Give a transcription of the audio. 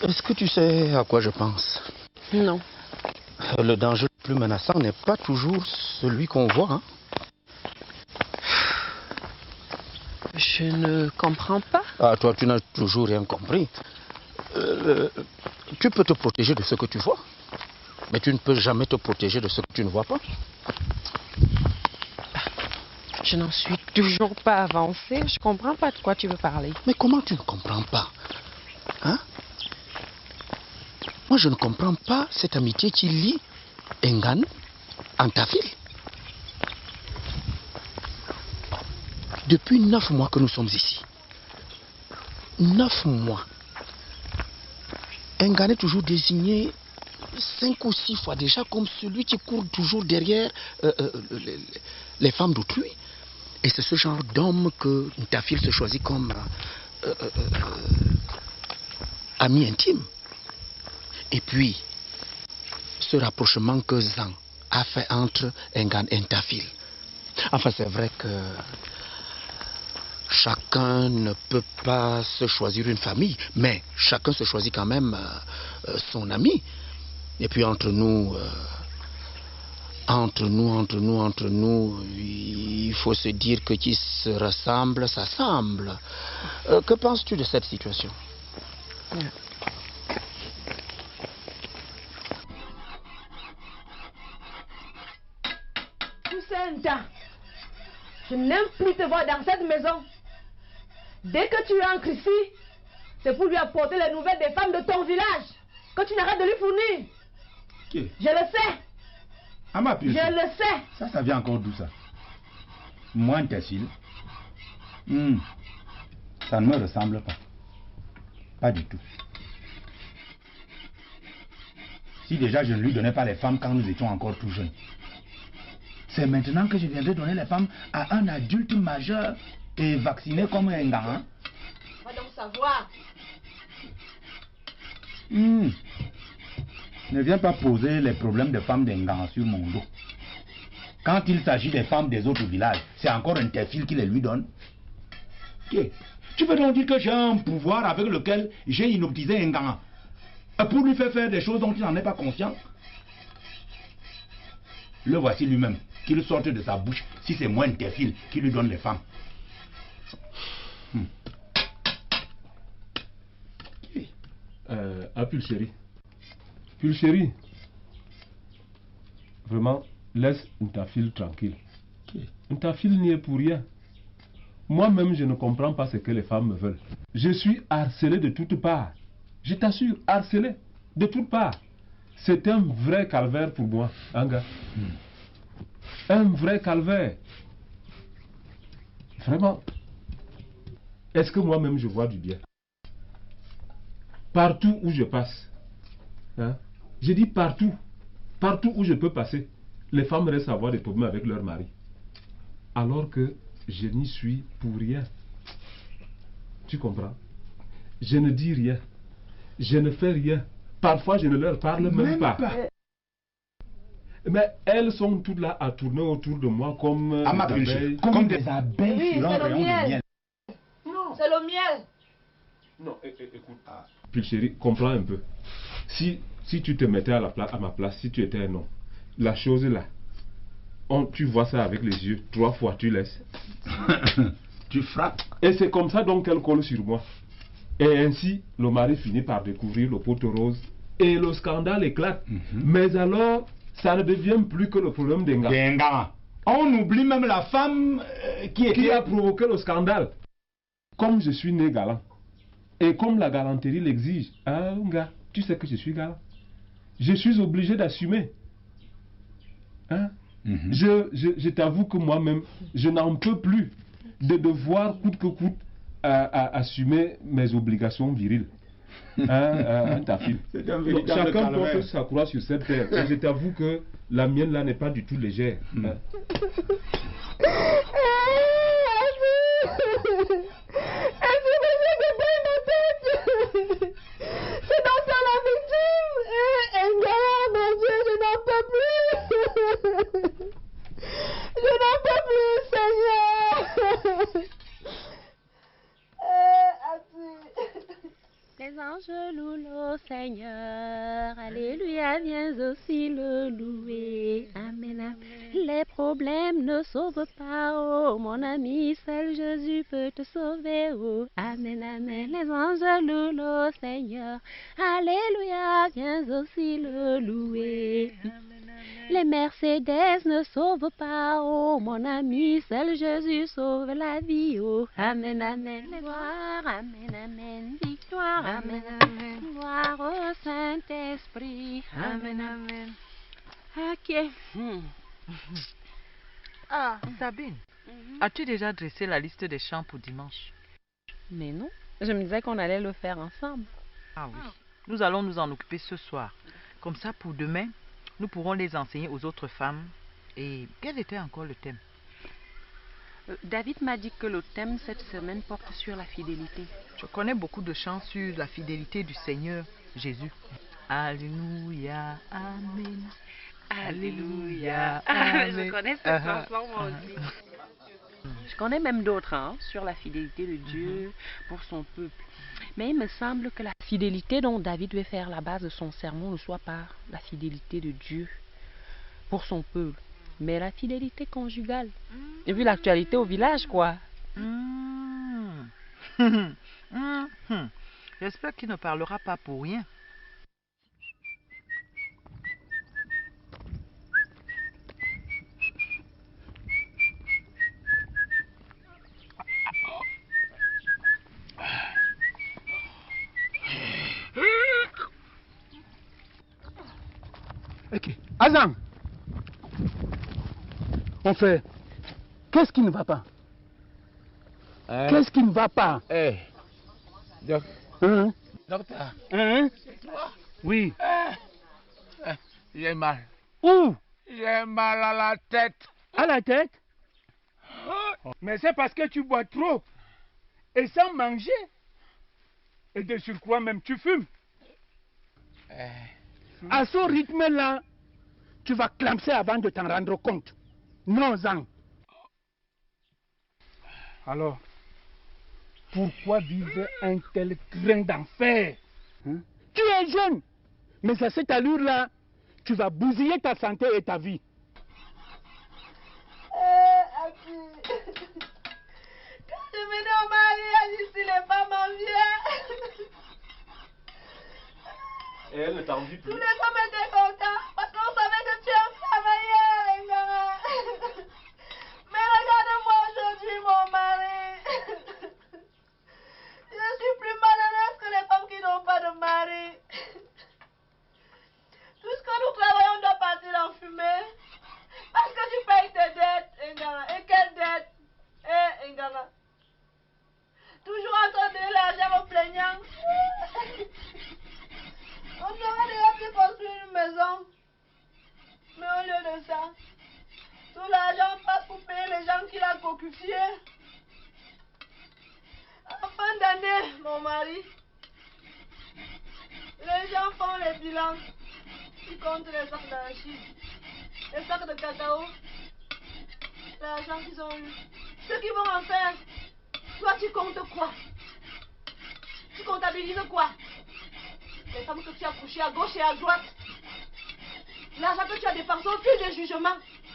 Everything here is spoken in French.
Est-ce que tu sais à quoi je pense? Non. Le danger le plus menaçant n'est pas toujours celui qu'on voit, hein? Je ne comprends pas. Ah, toi, tu n'as toujours rien compris. Tu peux te protéger de ce que tu vois, mais tu ne peux jamais te protéger de ce que tu ne vois pas. Je n'en suis toujours pas avancée. Je comprends pas de quoi tu veux parler. Mais comment tu ne comprends pas? Hein? Moi, je ne comprends pas cette amitié qui lie Engan en ta ville. Depuis 9 mois que nous sommes ici. 9 mois. Engan est toujours désigné 5 ou 6 fois déjà comme celui qui court toujours derrière les femmes d'autrui. Et c'est ce genre d'homme que ta fille se choisit comme ami intime. Et puis, ce rapprochement que Zhang a fait entre Engan et Ntafil. Enfin, c'est vrai que chacun ne peut pas se choisir une famille, mais chacun se choisit quand même son ami. Et puis entre nous, il faut se dire que qui se ressemble, s'assemble. Que penses-tu de cette situation? Toussaint, je n'aime plus te voir dans cette maison. Dès que tu entres ici, c'est pour lui apporter les nouvelles des femmes de ton village que tu n'arrêtes de lui fournir. Okay. Je le sais. Je le sais. Ça vient encore d'où ça? Moi, Ntafil, ça ne me ressemble pas. Pas du tout. Si déjà je ne lui donnais pas les femmes quand nous étions encore tout jeunes, c'est maintenant que je viendrai donner les femmes à un adulte majeur et vacciné comme un gars. Hein? On va donc savoir. Ne viens pas poser les problèmes des femmes d'Engan sur mon dos. Quand il s'agit des femmes des autres villages, c'est encore un Ntafil qui les lui donne. Okay. Tu veux donc dire que j'ai un pouvoir avec lequel j'ai inoptisé Engan pour lui faire des choses dont il n'en est pas conscient? Le voici lui-même, qu'il sorte de sa bouche si c'est moi Ntafil qui lui donne les femmes. Pulchérie. Pulchérie. Vraiment, laisse Ntafil tranquille. Ntafil n'y est pour rien. Moi-même, je ne comprends pas ce que les femmes me veulent. Je suis harcelé de toutes parts. Je t'assure, harcelé de toutes parts. C'est un vrai calvaire pour moi, hein, gars. Un vrai calvaire. Vraiment. Est-ce que moi-même je vois du bien? Partout où je passe, hein, je dis partout où je peux passer, les femmes restent à avoir des problèmes avec leur mari. Alors que je n'y suis pour rien. Tu comprends? Je ne dis rien. Je ne fais rien. Parfois, je ne leur parle même pas. Mais elles sont toutes là à tourner autour de moi comme des abeilles. Comme des abeilles sur un rayon de miel. Non, c'est le miel. Non, écoute. Pulchérie, comprends un peu. Si tu te mettais à ma place, si tu étais un homme, la chose là, tu vois ça avec les yeux, 3 fois tu laisses. Tu frappes. Et c'est comme ça donc qu'elle colle sur moi. Et ainsi, le mari finit par découvrir le pot rose et le scandale éclate. Mais alors, ça ne devient plus que le problème d'Engan. On oublie même la femme qui a provoqué le scandale. Comme je suis né galant, et comme la galanterie l'exige, hein, gars, tu sais que je suis galant. Je suis obligé d'assumer. Hein? Je t'avoue que moi-même, je n'en peux plus de devoir coûte que coûte assumer mes obligations viriles. Ntafil. Chacun porte sa croix sur cette terre. Et je t'avoue que la mienne là n'est pas du tout légère. Hein? C'est dans ça la victime. Engan, mon Dieu, je n'en peux plus. Je n'en peux plus, Seigneur. Les anges. je loue le Seigneur. Alléluia, viens aussi le louer. Amen, amen. Les problèmes ne sauvent pas, oh mon ami, seul Jésus peut te sauver, oh. Amen, amen. Les anges louent le Seigneur. Alléluia, viens aussi le louer. Les Mercedes ne sauvent pas, oh mon ami, seul Jésus sauve la vie, oh. Amen, amen. Gloire, amen, amen. Victoire, amen, amen. Gloire au Saint-Esprit. Amen, amen. Ok. Ah, Sabine, as-tu déjà dressé la liste des chants pour dimanche? Mais non, je me disais qu'on allait le faire ensemble. Ah oui, nous allons nous en occuper ce soir. Comme ça, pour demain, nous pourrons les enseigner aux autres femmes. Et quel était encore le thème? David m'a dit que le thème cette semaine porte sur la fidélité. Je connais beaucoup de chants sur la fidélité du Seigneur Jésus. Alléluia, Amen. Alléluia, Amen. Je connais cette chanson moi aussi. Je connais même d'autres sur la fidélité de Dieu pour son peuple. Mais il me semble que la fidélité dont David veut faire la base de son sermon ne soit pas la fidélité de Dieu pour son peuple, mais la fidélité conjugale. Et vu l'actualité au village, quoi. J'espère qu'il ne parlera pas pour rien. Ok. Azam, on fait. Qu'est-ce qui ne va pas? Qu'est-ce qui ne va pas? Docteur. Oui. J'ai mal. Où? J'ai mal à la tête. À la tête? Mais c'est parce que tu bois trop. Et sans manger. Et de surcroît même tu fumes. À ce rythme-là, tu vas clamser avant de t'en rendre compte. Non, Zang. Alors, pourquoi vivre un tel grain d'enfer? Tu es jeune, mais à cette allure-là, tu vas bousiller ta santé et ta vie. Quand je venais au mariage, ici, les femmes m'enviaient. Et elle ne t'envie plus. Tous les femmes étaient contents parce qu'on savait que tu es un travailleur, Ngara. Mais regarde-moi aujourd'hui, mon mari. Je suis plus malheureuse que les femmes qui n'ont pas de mari. Tout ce que nous travaillons doit partir en fumée. Parce que tu payes tes dettes, Ngara. Et quelles dettes? Ngara. Toujours en train de donner l'argent aux plaignants. On aurait déjà pu construire une maison. Mais au lieu de ça, tout l'argent passe pour payer les gens qui l'ont cocufié. En fin d'année, mon mari, les gens font les bilans. Ils comptent les sacs d'arachide, les sacs de cacao, l'argent qu'ils ont eu. Ce qu'ils vont en faire. Toi, tu comptes quoi? Tu comptabilises quoi? Les femmes que tu as couchées à gauche et à droite. L'argent que tu as dépensé au fil des jugements.